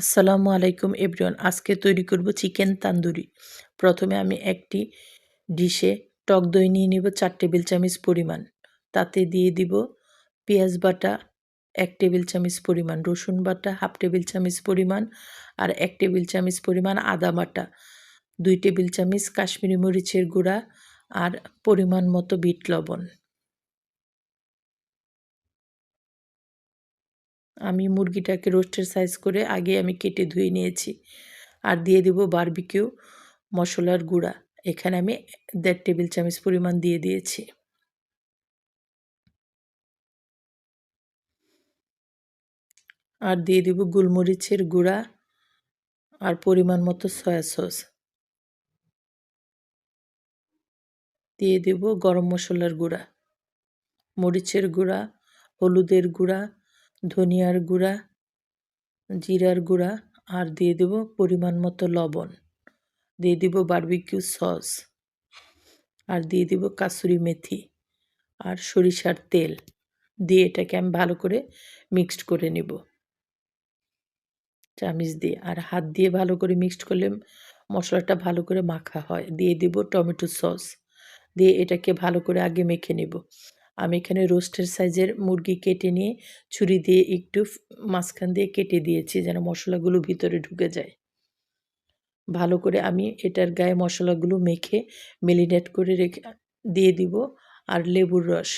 আসসালামু আলাইকুম এভরিওয়ান। আজকে তৈরি করব চিকেন তান্দুরি। প্রথমে আমি একটি ডিশে টক দই নিয়ে নিব 4 টেবিল চামচ পরিমাণ। তাতে দিয়ে দিব পেঁয়াজ বাটা 1 টেবিল চামচ পরিমাণ, রসুন বাটা 1/2 টেবিল চামচ পরিমাণ, আর 1 টেবিল চামচ পরিমাণ আদা বাটা, 2 টেবিল চামচ কাশ্মীরি মরিচের গুঁড়া, আর পরিমাণ মতো বিট লবণ। আমি মুরগিটাকে রোস্টের সাইজ করে আগে আমি কেটে ধুয়ে নিয়েছি। আর দিয়ে দিব বারবিকিউ মশলার গুঁড়া। এখানে আমি 1.5 টেবিল চামচ পরিমাণ দিয়ে দিয়েছি। আর দিয়ে দিব গোলমরিচের গুঁড়া আর পরিমাণ মতো সয়া সস। দিয়ে দেব গরম মশলার গুঁড়া, মরিচের গুঁড়া, হলুদের গুঁড়া, ধনিয়ার গুঁড়া, জিরার গুঁড়া, আর দিয়ে দেব পরিমাণ মতো লবণ। দিয়ে দিব বারবিকিউ সস, আর দিয়ে দিব কাসুরি মেথি আর সরিষার তেল। দিয়ে এটাকে আমি ভালো করে মিক্সড করে নেব চামিচ দিয়ে। আর হাত দিয়ে ভালো করে মিক্সড করলে মশলাটা ভালো করে মাখা হয়। দিয়ে দিব টমেটো সস, দিয়ে এটাকে ভালো করে আগে মেখে নেব। আমি এখানে রোস্টের সাইজের মুরগি কেটে নিয়ে ছুরি দিয়ে একটু মাঝখান দিয়ে কেটে দিয়েছি যেন মশলাগুলো ভিতরে ঢুকে যায়। ভালো করে আমি এটার গায়ে মশলাগুলো মেখে মেরিনেট করে রেখে দিয়ে দিব। আর লেবুর রস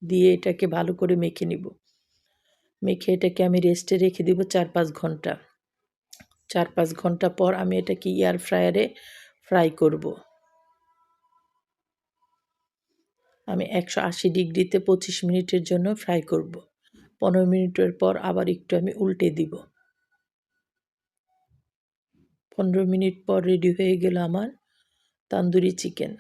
দিয়ে এটাকে ভালো করে মেখে নিব। মেখে এটাকে আমি রেস্টে রেখে দিব 4-5 ঘন্টা। 4-5 ঘন্টা পর আমি এটাকে এয়ার ফ্রায়ারে ফ্রাই করব। আমি 180 ডিগ্রিতে 25 মিনিটের জন্য ফ্রাই করব। 15 মিনিটের পর আবার একটু আমি উল্টে দিব। 15 মিনিট পর রেডি হয়ে গেল আমার তান্দুরি চিকেন।